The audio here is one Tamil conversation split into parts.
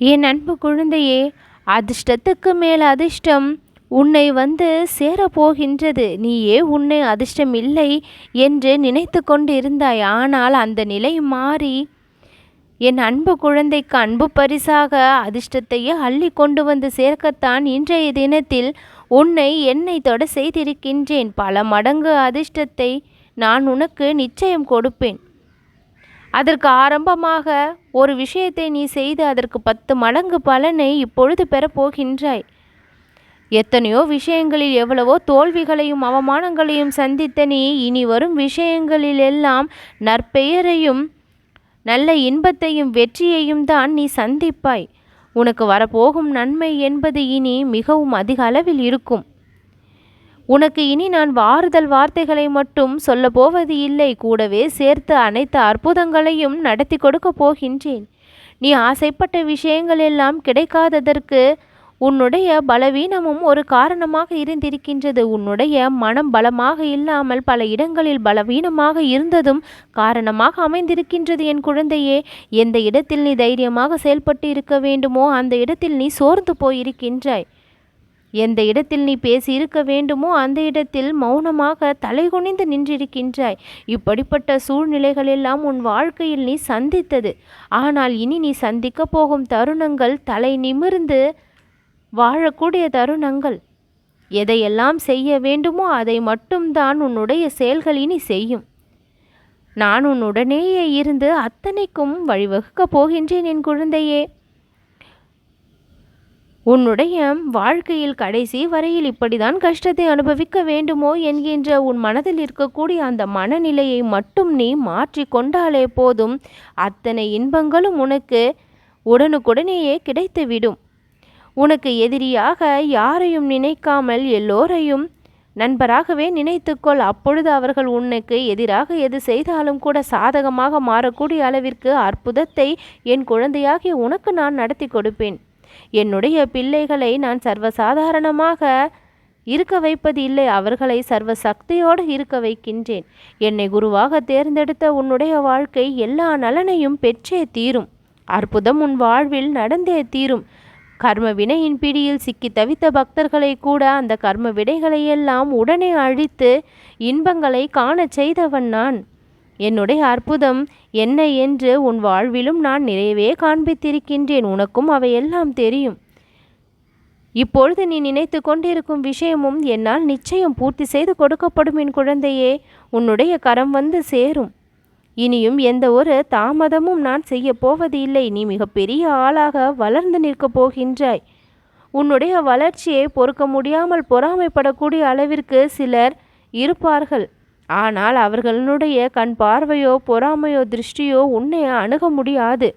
என் அன்பு குழந்தையே, அதிர்ஷ்டத்துக்கு மேல் அதிர்ஷ்டம் உன்னை வந்து சேரப்போகின்றது. நீயே உன்னை அதிர்ஷ்டம் இல்லை என்று நினைத்து கொண்டு இருந்தாய். ஆனால் அந்த நிலை மாறி என் அன்பு குழந்தைக்கு அன்பு பரிசாக அதிர்ஷ்டத்தையே அள்ளி கொண்டு வந்து சேர்க்கத்தான் இன்றைய தினத்தில் உன்னை என்னை தொட செய்திருக்கின்றேன். பல மடங்கு அதிர்ஷ்டத்தை நான் உனக்கு நிச்சயம் கொடுப்பேன். அதற்கு ஆரம்பமாக ஒரு விஷயத்தை நீ செய்து அதற்கு 10 மடங்கு பலனை இப்பொழுது பெறப்போகின்றாய். எத்தனையோ விஷயங்களில் எவ்வளவோ தோல்விகளையும் அவமானங்களையும் சந்தித்த நீ இனி வரும் விஷயங்களிலெல்லாம் நற்பெயரையும் நல்ல இன்பத்தையும் வெற்றியையும் தான் நீ சந்திப்பாய். உனக்கு வரப்போகும் நன்மை என்பது இனி மிகவும் அதிக அளவில் இருக்கும். உனக்கு இனி நான் வாறுதல் வார்த்தைகளை மட்டும் சொல்ல போவது இல்லை, கூடவே சேர்த்து அனைத்து அற்புதங்களையும் நடத்தி கொடுக்க போகின்றேன். நீ ஆசைப்பட்ட விஷயங்கள் எல்லாம் கிடைக்காததற்கு உன்னுடைய பலவீனமும் ஒரு காரணமாக இருந்திருக்கின்றது. உன்னுடைய மனம் பலமாக இல்லாமல் பல இடங்களில் பலவீனமாக இருந்ததும் காரணமாக அமைந்திருக்கின்றது. என் குழந்தையே, எந்த இடத்தில் நீ தைரியமாக செயல்பட்டு இருக்க வேண்டுமோ அந்த இடத்தில் நீ சோர்ந்து போயிருக்கின்றாய். எந்த இடத்தில் நீ பேசியிருக்க வேண்டுமோ அந்த இடத்தில் மௌனமாக தலைகுனிந்து நின்றிருக்கின்றாய். இப்படிப்பட்ட சூழ்நிலைகளெல்லாம் உன் வாழ்க்கையில் நீ சந்தித்தது. ஆனால் இனி நீ சந்திக்க போகும் தருணங்கள் தலை நிமிர்ந்து வாழக்கூடிய தருணங்கள். எதையெல்லாம் செய்ய வேண்டுமோ அதை மட்டும்தான் உன்னுடைய செயல்கள் இனி செய்யும். நான் உன்னுடனேயே இருந்து அத்தனைக்கும் வழிவகுக்கப் போகின்றேன். என் குழந்தையே, உன்னுடைய வாழ்க்கையில் கடைசி வரையில் இப்படிதான் கஷ்டத்தை அனுபவிக்க வேண்டுமோ என்கின்ற உன் மனதில் இருக்கக்கூடிய அந்த மனநிலையை மட்டும் நீ மாற்றி கொண்டாலே போதும். அத்தனை இன்பங்களும் உனக்கு உடனுக்குடனேயே கிடைத்துவிடும். உனக்கு எதிரியாக யாரையும் நினைக்காமல் எல்லோரையும் நண்பராகவே நினைத்துக்கொள். அப்பொழுது அவர்கள் உனக்கு எதிராக எது செய்தாலும் கூட சாதகமாக மாறக்கூடிய அளவிற்கு அற்புதத்தை என் குழந்தையாகிய உனக்கு நான் நடத்தி கொடுப்பேன். என்னுடைய பிள்ளைகளை நான் சர்வசாதாரணமாக இருக்க வைப்பது இல்லை, அவர்களை சர்வ சக்தியோடு இருக்க வைக்கின்றேன். என்னை குருவாக தேர்ந்தெடுத்த உன்னுடைய வாழ்க்கை எல்லா நலனையும் பெற்றே தீரும். அற்புதம் உன் வாழ்வில் நடந்தே தீரும். கர்ம வினையின் பிடியில் சிக்கி தவித்த பக்தர்களை கூட அந்த கர்ம வினைகளையெல்லாம் உடனே அழித்து இன்பங்களை காணச் செய்தவன் நான். என்னுடைய அற்புதம் என்ன என்று உன் வாழ்விலும் நான் நிறையவே காண்பித்திருக்கின்றேன். உனக்கும் அவையெல்லாம் தெரியும். இப்பொழுது நீ நினைத்து கொண்டிருக்கும் விஷயமும் என்னால் நிச்சயம் பூர்த்தி செய்து கொடுக்கப்படும். என் குழந்தையே, உன்னுடைய கரம் வந்து சேரும். இனியும் எந்த ஒரு தாமதமும் நான் செய்ய போவது இல்லை. நீ மிகப்பெரிய ஆளாக வளர்ந்து நிற்கப் போகின்றாய். உன்னுடைய வளர்ச்சியை பொறுக்க முடியாமல் பொறாமைப்படக்கூடிய அளவிற்கு சிலர் இருப்பார்கள். ஆனால் அவர்களுடைய கண் பார்வையோ பொறாமையோ திருஷ்டியோ உன்னை அணுக முடியாது.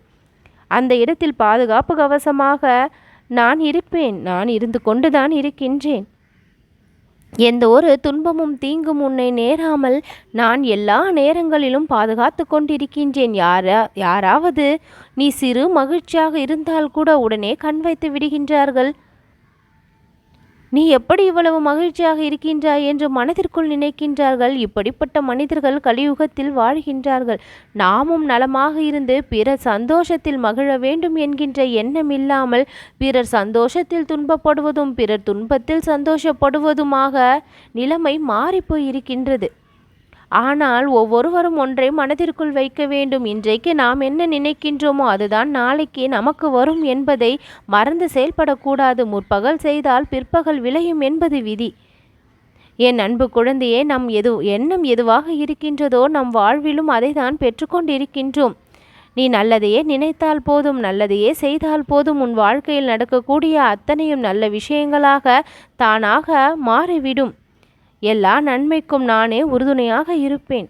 அந்த இடத்தில் பாதுகாப்பு கவசமாக நான் இருப்பேன். நான் இருந்து கொண்டுதான் இருக்கின்றேன். எந்த ஒரு துன்பமும் தீங்கும் உன்னை நேராமல் நான் எல்லா நேரங்களிலும் பாதுகாத்து கொண்டிருக்கின்றேன். யாராவது நீ சிறு மகிழ்ச்சியாக இருந்தால் கூட உடனே கண் வைத்து விடுகின்றார்கள். நீ எப்படி இவ்வளவு மகிழ்ச்சியாக இருக்கின்றாய் என்று மனதிற்குள் நினைக்கின்றார்கள். இப்படிப்பட்ட மனிதர்கள் கலியுகத்தில் வாழ்கின்றார்கள். நாமும் நலமாக இருந்து பிறர் சந்தோஷத்தில் மகிழ வேண்டும் என்கின்ற எண்ணம் இல்லாமல் பிறர் சந்தோஷத்தில் துன்பப்படுவதும் பிறர் துன்பத்தில் சந்தோஷப்படுவதுமாக நிலைமை மாறிப்போய் இருக்கின்றது. ஆனால் ஒவ்வொருவரும் ஒன்றை மனதிற்குள் வைக்க வேண்டும். இன்றைக்கு நாம் என்ன நினைக்கின்றோமோ அதுதான் நாளைக்கு நமக்கு வரும் என்பதை மறந்து செயல்படக்கூடாது. முற்பகல் செய்தால் பிற்பகல் விளையும் என்பது விதி. என் அன்பு குழந்தையே, எண்ணம் எதுவாக இருக்கின்றதோ நம் வாழ்விலும் அதை தான் பெற்றுக்கொண்டிருக்கின்றோம். நீ நல்லதையே நினைத்தால் போதும், நல்லதையே செய்தால் போதும். உன் வாழ்க்கையில் நடக்கக்கூடிய அத்தனையும் நல்ல விஷயங்களாக தானாக மாறிவிடும். எல்லா நன்மைக்கும் நானே உறுதுணையாக இருப்பேன்.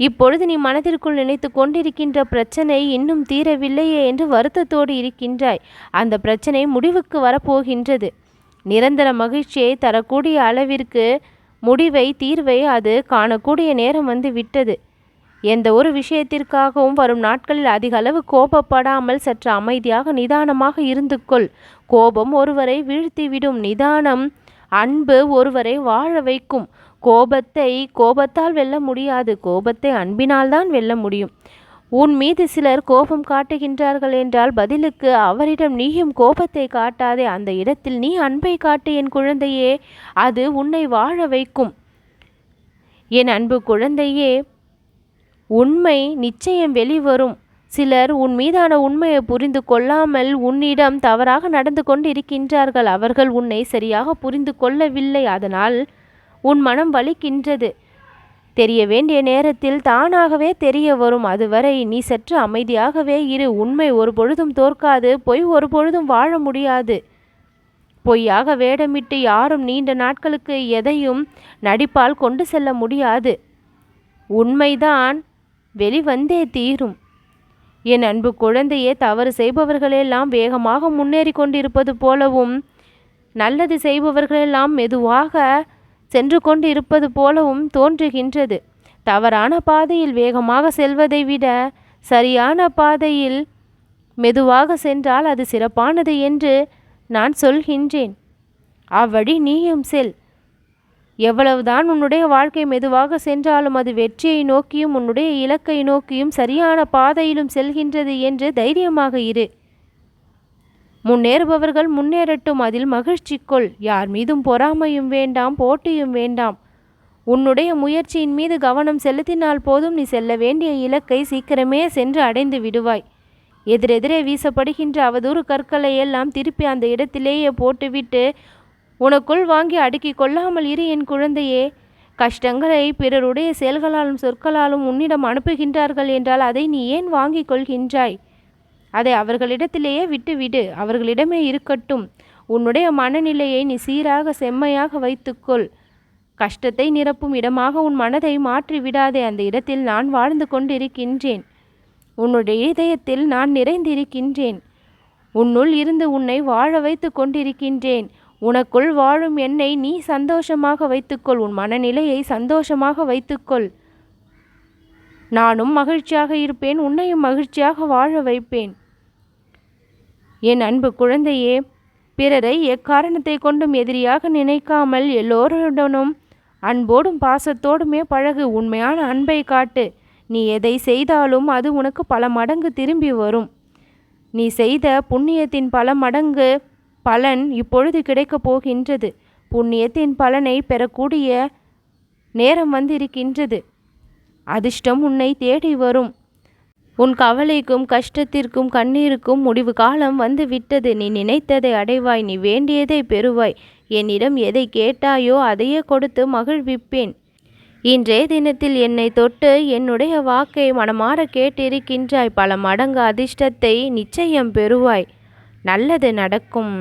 இப்பொழுது நீ மனதிற்குள் நினைத்து கொண்டிருக்கின்ற பிரச்சனை இன்னும் தீரவில்லையே என்று வருத்தத்தோடு இருக்கின்றாய். அந்த பிரச்சனை முடிவுக்கு வரப்போகின்றது. நிரந்தர மகிழ்ச்சியை தரக்கூடிய அளவிற்கு தீர்வை அது காணக்கூடிய நேரம் வந்து விட்டது. எந்த ஒரு விஷயத்திற்காகவும் வரும் நாட்களில் அதிக அளவு கோபப்படாமல் சற்று அமைதியாக நிதானமாக இருந்து கொள். கோபம் ஒருவரை வீழ்த்திவிடும். நிதானம் அன்பு ஒருவரை வாழ வைக்கும். கோபத்தால் வெல்ல முடியாது. கோபத்தை அன்பினால் தான் வெல்ல முடியும். உன் மீது சிலர் கோபம் காட்டுகின்றார்கள் என்றால் பதிலுக்கு அவரிடம் நீயும் கோபத்தை காட்டாதே. அந்த இடத்தில் நீ அன்பை காட்டு என் குழந்தையே. அது உன்னை வாழ வைக்கும். என் அன்பு குழந்தையே, உண்மை நிச்சயம் வெளிவரும். சிலர் உன் மீதான உண்மையை புரிந்து கொள்ளாமல் உன்னிடம் தவறாக நடந்து கொண்டு இருக்கின்றார்கள். அவர்கள் உன்னை சரியாக புரிந்து கொள்ளவில்லை. அதனால் உன் மனம் வலிக்கின்றது. தெரிய வேண்டிய நேரத்தில் தானாகவே தெரிய வரும். அதுவரை நீ சற்று அமைதியாகவே இரு. உண்மை ஒரு பொழுதும் தோற்காது. பொய் ஒரு பொழுதும் வாழ முடியாது. பொய்யாக வேடமிட்டு யாரும் நீண்ட நாட்களுக்கு எதையும் நடிப்பால் கொண்டு செல்ல முடியாது. உண்மைதான் வெளிவந்தே தீரும். என் அன்பு குழந்தையே, தவறு செய்பவர்களெல்லாம் வேகமாக முன்னேறி கொண்டிருப்பது போலவும் நல்லது செய்பவர்களெல்லாம் மெதுவாக சென்று கொண்டு இருப்பது போலவும் தோன்றுகின்றது. தவறான பாதையில் வேகமாக செல்வதை விட சரியான பாதையில் மெதுவாக சென்றால் அது சிறப்பானது என்று நான் சொல்கின்றேன். அவ்வழி நீயும் செல். எவ்வளவுதான் உன்னுடைய வாழ்க்கை மெதுவாக சென்றாலும் அது வெற்றியை நோக்கியும் உன்னுடைய இலக்கை நோக்கியும் சரியான பாதையிலும் செல்கின்றது என்று தைரியமாக இரு. முன்னேறுபவர்கள் முன்னேறட்டும், அதில் மகிழ்ச்சி கொள். யார் மீதும் பொறாமையும் வேண்டாம், போட்டியும் வேண்டாம். உன்னுடைய முயற்சியின் மீது கவனம் செலுத்தினால் போதும். நீ செல்ல வேண்டிய இலக்கை சீக்கிரமே சென்று அடைந்து விடுவாய். எதிரெதிரே வீசப்படுகின்ற அவதூறு கற்களை எல்லாம் திருப்பி அந்த இடத்திலேயே போட்டுவிட்டு உனக்குள் வாங்கி அடுக்கி கொள்ளாமல் இரு என் குழந்தையே. கஷ்டங்களை பிறருடைய செயல்களாலும் சொற்களாலும் உன்னிடம் அனுப்புகின்றார்கள் என்றால் அதை நீ ஏன் வாங்கி கொள்கின்றாய்? அதை அவர்களிடத்திலேயே விட்டுவிடு. அவர்களிடமே இருக்கட்டும். உன்னுடைய மனநிலையை நீ சீராக செம்மையாக வைத்துக்கொள். கஷ்டத்தை நிரப்பும் இடமாக உன் மனதை மாற்றி விடாதே. அந்த இடத்தில் நான் வாழ்ந்து கொண்டிருக்கின்றேன். உன்னுடைய இதயத்தில் நான் நிறைந்திருக்கின்றேன். உன்னுள் இருந்து உன்னை வாழ வைத்து கொண்டிருக்கின்றேன். உனக்குள் வாழும் என்னை நீ சந்தோஷமாக வைத்துக்கொள். உன் மனநிலையை சந்தோஷமாக வைத்துக்கொள். நானும் மகிழ்ச்சியாக இருப்பேன். உன்னையும் மகிழ்ச்சியாக வாழ வைப்பேன். என் அன்பு குழந்தையே, பிறரை எக்காரணத்தை கொண்டும் எதிரியாக நினைக்காமல் எல்லோருடனும் அன்போடும் பாசத்தோடுமே பழகு. உண்மையான அன்பை காட்டு. நீ எதை செய்தாலும் அது உனக்கு பல மடங்கு திரும்பி வரும். நீ செய்த புண்ணியத்தின் பல மடங்கு பலன் இப்பொழுது கிடைக்கப் போகின்றது. புண்ணியத்தின் பலனை பெறக்கூடிய நேரம் வந்திருக்கின்றது. அதிர்ஷ்டம் உன்னை தேடி வரும். உன் கவலைக்கும் கஷ்டத்திற்கும் கண்ணீருக்கும் முடிவு காலம் வந்து விட்டது. நீ நினைத்ததை அடைவாய். நீ வேண்டியதை பெறுவாய். என்னிடம் எதை கேட்டாயோ அதையே கொடுத்து மகிழ்விப்பேன். இன்றைய தினத்தில் என்னை தொட்டு என்னுடைய வாக்கை மனமாற கேட்டிருக்கின்றாய். பல மடங்கு அதிர்ஷ்டத்தை நிச்சயம் பெறுவாய். நல்லது நடக்கும்.